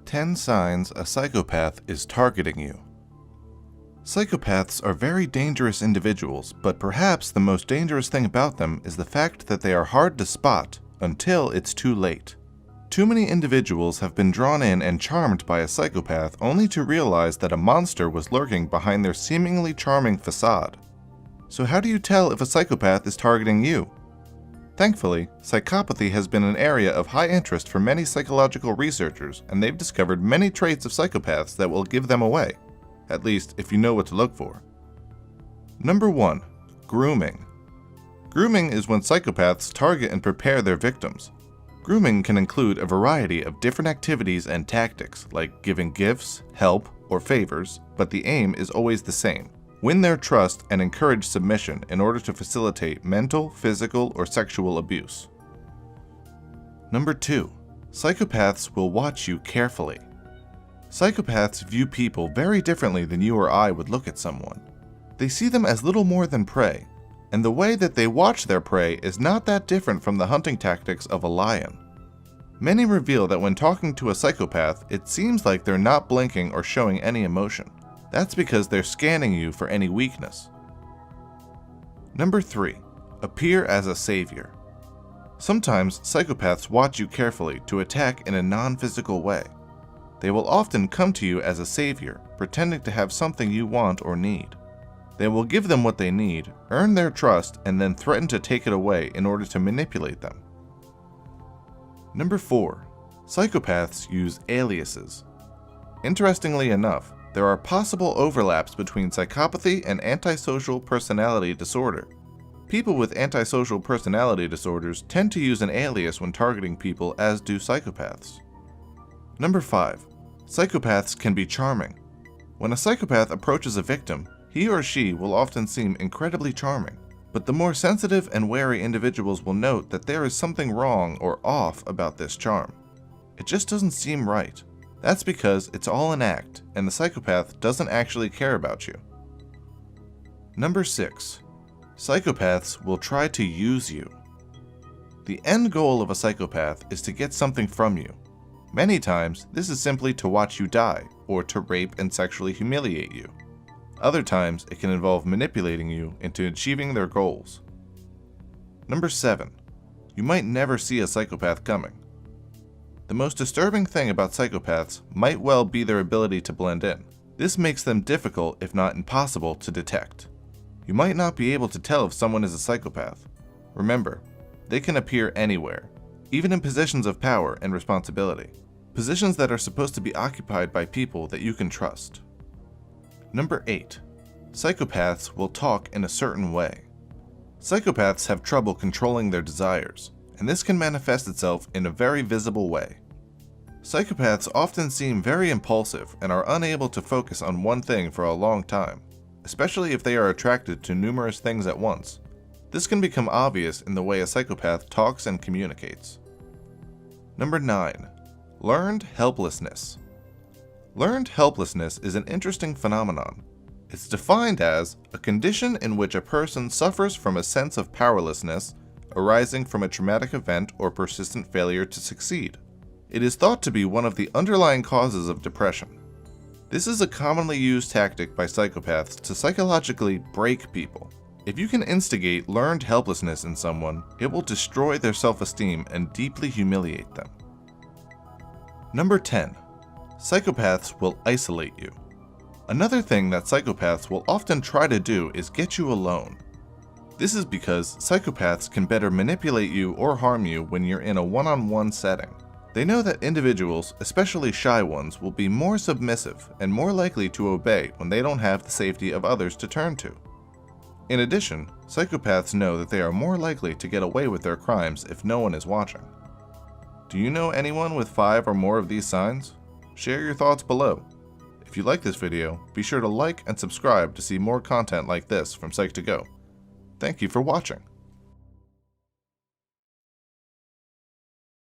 10 signs a psychopath is targeting you. Psychopaths are very dangerous individuals, but perhaps the most dangerous thing about them is the fact that they are hard to spot until it's too late. Too many individuals have been drawn in and charmed by a psychopath only to realize that a monster was lurking behind their seemingly charming facade. So how do you tell if a psychopath is targeting you? Thankfully, psychopathy has been an area of high interest for many psychological researchers, and they've discovered many traits of psychopaths that will give them away, at least if you know what to look for. Number 1. Grooming. Grooming is when psychopaths target and prepare their victims. Grooming can include a variety of different activities and tactics, like giving gifts, help, or favors, but the aim is always the same. Win their trust and encourage submission in order to facilitate mental, physical, or sexual abuse. Number 2. Psychopaths will watch you carefully. Psychopaths view people very differently than you or I would look at someone. They see them as little more than prey, and the way that they watch their prey is not that different from the hunting tactics of a lion. Many reveal that when talking to a psychopath, it seems like they're not blinking or showing any emotion. That's because they're scanning you for any weakness. Number 3. Appear as a savior. Sometimes psychopaths watch you carefully to attack in a non-physical way. They will often come to you as a savior, pretending to have something you want or need. They will give them what they need, earn their trust, and then threaten to take it away in order to manipulate them. Number 4. Psychopaths use aliases. Interestingly enough, there are possible overlaps between psychopathy and antisocial personality disorder. People with antisocial personality disorders tend to use an alias when targeting people, as do psychopaths. Number 5. Psychopaths can be charming. When a psychopath approaches a victim, he or she will often seem incredibly charming, but the more sensitive and wary individuals will note that there is something wrong or off about this charm. It just doesn't seem right. That's because it's all an act, and the psychopath doesn't actually care about you. Number 6. Psychopaths will try to use you. The end goal of a psychopath is to get something from you. Many times, this is simply to watch you die, or to rape and sexually humiliate you. Other times, it can involve manipulating you into achieving their goals. Number 7. You might never see a psychopath coming. The most disturbing thing about psychopaths might well be their ability to blend in. This makes them difficult, if not impossible, to detect. You might not be able to tell if someone is a psychopath. Remember, they can appear anywhere, even in positions of power and responsibility, positions that are supposed to be occupied by people that you can trust. Number 8. Psychopaths will talk in a certain way. Psychopaths have trouble controlling their desires, and this can manifest itself in a very visible way. Psychopaths often seem very impulsive and are unable to focus on one thing for a long time, especially if they are attracted to numerous things at once. This can become obvious in the way a psychopath talks and communicates. Number 9. Learned helplessness. Learned helplessness is an interesting phenomenon. It's defined as a condition in which a person suffers from a sense of powerlessness arising from a traumatic event or persistent failure to succeed. It is thought to be one of the underlying causes of depression. This is a commonly used tactic by psychopaths to psychologically break people. If you can instigate learned helplessness in someone, it will destroy their self-esteem and deeply humiliate them. Number 10. Psychopaths will isolate you. Another thing that psychopaths will often try to do is get you alone. This is because psychopaths can better manipulate you or harm you when you're in a one-on-one setting. They know that individuals, especially shy ones, will be more submissive and more likely to obey when they don't have the safety of others to turn to. In addition, psychopaths know that they are more likely to get away with their crimes if no one is watching. Do you know anyone with 5 or more of these signs? Share your thoughts below. If you like this video, be sure to like and subscribe to see more content like this from Psych2Go. Thank you for watching.